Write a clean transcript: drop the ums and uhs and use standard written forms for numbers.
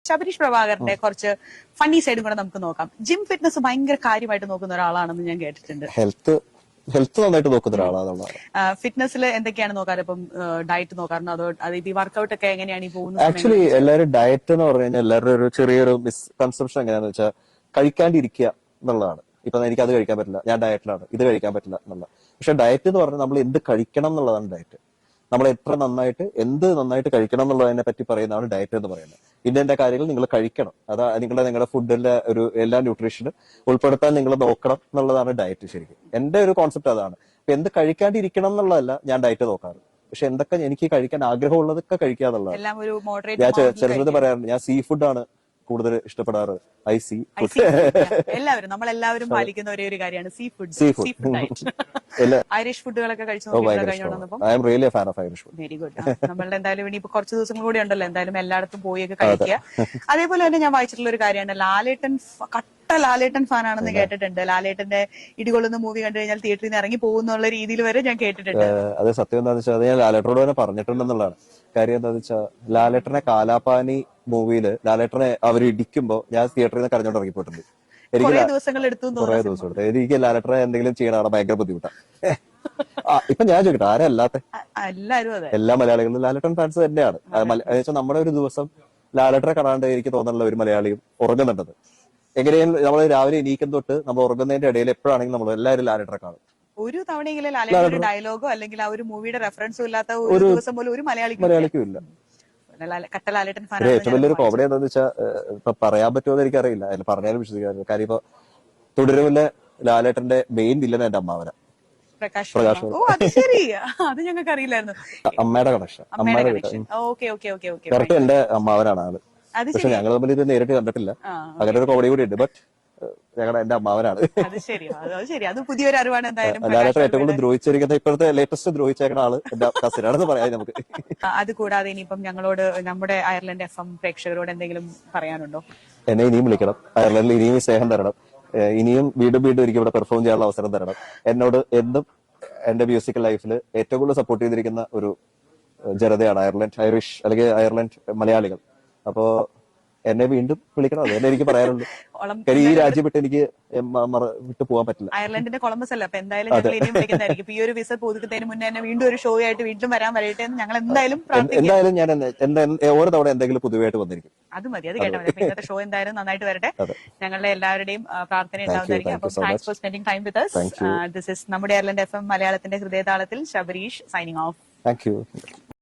ശബരീഷ് പ്രഭാകരന്റെ കുറച്ച് ഫണ്ണി സൈഡും കൂടെ നമുക്ക് നോക്കാം. ജിം ഫിറ്റ്നസ് ഭയങ്കര കാര്യമായിട്ട് നോക്കുന്ന ഒരാളാണെന്ന് ഞാൻ കേട്ടിട്ടുണ്ട്. ഹെൽത്ത് നന്നായിട്ട് നോക്കുന്ന ഒരാളാണ്. ഫിറ്റ്നസിൽ എന്തൊക്കെയാണ് നോക്കാറ്? ഇപ്പം ഡയറ്റ് നോക്കാറുണ്ടോ? അതോ അത് വർക്കൗട്ട് ഒക്കെ എങ്ങനെയാണ് ഈ പോകുന്നത്? ആക്ച്വലി എല്ലാവരും ഡയറ്റ് എന്ന് പറഞ്ഞു കഴിഞ്ഞാൽ എല്ലാവരുടെ ഒരു ചെറിയൊരു മിസ്കൺസെപ്ഷൻ എങ്ങനെയാന്ന് വെച്ചാൽ കഴിക്കാണ്ടിരിക്കുക എന്നുള്ളതാണ്. ഇപ്പൊ എനിക്ക് അത് കഴിക്കാൻ പറ്റില്ല, ഞാൻ ഡയറ്റിലാണ്, ഇത് കഴിക്കാൻ പറ്റില്ല എന്നുള്ള. പക്ഷെ ഡയറ്റ് എന്ന് പറഞ്ഞാൽ നമ്മൾ എന്ത് കഴിക്കണം എന്നുള്ളതാണ് ഡയറ്റ്. നമ്മൾ എത്ര നന്നായിട്ട് എന്ത് നന്നായിട്ട് കഴിക്കണം എന്നുള്ളതിനെ പറ്റി പറയുന്നതാണ് ഡയറ്റ് എന്ന് പറയുന്നത്. ഇന്നതിന്റെ കാര്യങ്ങൾ നിങ്ങൾ കഴിക്കണം, അതാ നിങ്ങളുടെ ഫുഡിന്റെ ഒരു എല്ലാ ന്യൂട്രീഷനും ഉൾപ്പെടുത്താൻ നിങ്ങൾ നോക്കണം എന്നുള്ളതാണ് ഡയറ്റ്. ശരിക്കും എന്റെ ഒരു കോൺസെപ്റ്റ് അതാണ്. അപ്പൊ എന്ത് കഴിക്കാണ്ടിരിക്കണം എന്നുള്ളതല്ല ഞാൻ ഡയറ്റ് നോക്കാറ്. പക്ഷെ എന്തൊക്കെ എനിക്ക് കഴിക്കാൻ ആഗ്രഹമുള്ളതൊക്കെ കഴിക്കുക എന്നുള്ളതാണ്. ഞാൻ ചിലത് പറയാറുണ്ട്, ഞാൻ സീ ഫുഡാണ് കൂടുതൽ ഇഷ്ടപ്പെടാറ്. നമ്മളെല്ലാവരും പാലിക്കുന്ന ഒരേ ഒരു കാര്യമാണ് സീ ഫുഡ്. ഐറിഷ് ഫുഡുകളൊക്കെ കഴിച്ചു. Very good. നമ്മളുടെ എന്തായാലും ഇനി ഇപ്പൊ കുറച്ച് ദിവസങ്ങൾ കൂടി ഉണ്ടല്ലോ, എന്തായാലും എല്ലായിടത്തും പോയൊക്കെ കഴിക്കുക. അതേപോലെ തന്നെ ഞാൻ വായിച്ചിട്ടുള്ള ഒരു കാര്യമാണ്, ലാലേട്ടൻ ഫാനാണെന്ന് കേട്ടിട്ടുണ്ട്. ലാലേട്ടന്റെ ഇടികൊള്ളുന്ന മൂവി കണ്ടു കഴിഞ്ഞാൽ തിയേറ്ററിൽ നിന്ന് ഇറങ്ങി പോകുന്നുള്ള രീതിയിൽ വരെ ഞാൻ കേട്ടിട്ടുണ്ട്. അത് സത്യം എന്താണെന്ന് വെച്ചാൽ അത് ഞാൻ ലാലേട്ടനോട് തന്നെ പറഞ്ഞിട്ടുണ്ടെന്നുള്ളതാണ്. കാര്യം എന്താണെന്ന് വെച്ചാൽ ലാലേട്ടനെ കാലാപാനി മൂവിയില് ലാലേട്ടനെ അവർ ഇടിക്കുമ്പോ ഞാൻ തിയേറ്ററിൽ നിന്ന് കരഞ്ഞോണ്ട് ഇറങ്ങിപ്പോയിട്ടുണ്ട്. കുറെ ദിവസം എടുത്തു. എനിക്ക് ലാലേട്ടനെ എന്തെങ്കിലും ചെയ്യണതാണ് ഭയങ്കര ബുദ്ധിമുട്ടാണ്. ഇപ്പൊ ഞാൻ ചോദിക്കട്ടെ, ആരാ അല്ലാത്ത? എല്ലാ മലയാളികളും ലാലേട്ടൻ ഫാൻസ് തന്നെയാണ്. നമ്മുടെ ഒരു ദിവസം ലാലേട്ടനെ കാണാണ്ട് എനിക്ക് തോന്നുന്നുള്ള ഒരു മലയാളിയും ഉറങ്ങുന്നുണ്ടത്. എങ്ങനെയും നമ്മൾ രാവിലെ എണീക്കും തൊട്ട് നമ്മൾ ഉറങ്ങുന്നതിന്റെ ഇടയിൽ എപ്പോഴാണെങ്കിലും നമ്മൾ എല്ലാവരും ലാലേട്ടനെ കാണും. ഒരു തവണയെങ്കിലും ലാലേട്ടന്റെ ഡയലോഗോ അല്ലെങ്കിൽ ആ ഒരു മൂവിയുടെ റെഫറൻസും ഇല്ലാത്ത ഒരു ദിവസം പോലും ഒരു മലയാളിക്കും ഇല്ല. ഏറ്റവും വലിയൊരു കോമഡി എന്താണെന്ന് വെച്ചാൽ ഇപ്പൊ പറയാൻ പറ്റുമോ എന്ന് എനിക്കറിയില്ല, അതിൽ പറഞ്ഞാലും വിശ്വസിക്കാറില്ല. കാര്യം ഇപ്പൊ തുടരുമില്ല ലാലേട്ടന്റെ മെയിൻ വില്ലൻ എന്റെ അമ്മാവന പ്രകാശ്. അത് ഞങ്ങൾക്ക് അറിയില്ലായിരുന്നു. അമ്മയുടെ കണക്ഷൻ, കറക്റ്റ് എന്റെ അമ്മാവനാണ് ആള്. പക്ഷെ ഞങ്ങൾ തമ്മിൽ ഇത് നേരിട്ട് കണ്ടിട്ടില്ല. അങ്ങനെ ഒരു കോമഡി കൂടി ഉണ്ട്. ബട്ട് ഞങ്ങളുടെ എന്റെ അമ്മാവനാണ്. ലാലേട്ടൻ ഏറ്റവും കൂടുതൽ ദ്രോഹിച്ചിരിക്കുന്ന ഇപ്പോഴത്തെ ലേറ്റസ്റ്റ് ദ്രോഹിച്ചേക്കുന്ന ആള് എന്റെ കസിനാണെന്ന് പറയാം നമുക്ക്. അതുകൂടാതെ ഇനിയിപ്പം ഞങ്ങളോട് നമ്മുടെ അയർലൻഡ് FM പ്രേക്ഷകരോട് എന്തെങ്കിലും പറയാനുണ്ടോ? എന്നെ ഇനിയും വിളിക്കണം, അയർലൻഡിൽ ഇനിയും സ്നേഹം തരണം, ഇനിയും വീണ്ടും എനിക്ക് ഇവിടെ പെർഫോം ചെയ്യാനുള്ള അവസരം തരണം. എന്നോട് എന്നും എന്റെ മ്യൂസിക്കൽ ലൈഫിൽ ഏറ്റവും കൂടുതൽ സപ്പോർട്ട് ചെയ്തിരിക്കുന്ന ഒരു ജനതയാണ് ഐറിഷ് അല്ലെങ്കിൽ അയർലൻഡ് മലയാളികൾ. അപ്പോ എന്നെ വീണ്ടും വിളിക്കണം, അതന്നെ എനിക്ക് പറയാനുള്ളൂ. ഈ രാജ്യം വിട്ട് എനിക്ക് വിട്ടു പോകാൻ പറ്റില്ല. അയർലൻഡിന്റെ കൊളംബസ് അല്ല, അപ്പൊ എന്തായാലും ഞങ്ങൾ ഇനിയും വിളിക്കുന്നതായിരിക്കും. ഈ ഒരു വിസ പുതുക്കുന്നതിന് മുന്നേ തന്നെ വീണ്ടും ഒരു ഷോ ആയിട്ട് വീണ്ടും വരാൻ വരട്ടെ എന്ന് ഞങ്ങൾ എന്തായാലും ഞാൻ ഓരോ തവണ എന്തെങ്കിലും പുതുവായിട്ട് വന്നിരിക്കും. അത് മതി, അത് കേട്ടാൽ മതി. ഇന്നത്തെ ഷോ എന്തായാലും നന്നായിട്ട് വരട്ടെ. ഞങ്ങളുടെ എല്ലാവരുടെയും പ്രാർത്ഥന ഉണ്ടാവുന്നതായിരിക്കും. അപ്പോൾ thanks for spending time with us. This is നമ്മുടെ അയർലൻഡ് FM മലയാളത്തിന്റെ ഹൃദയതാളത്തിൽ Shabareesh signing off. Thank U.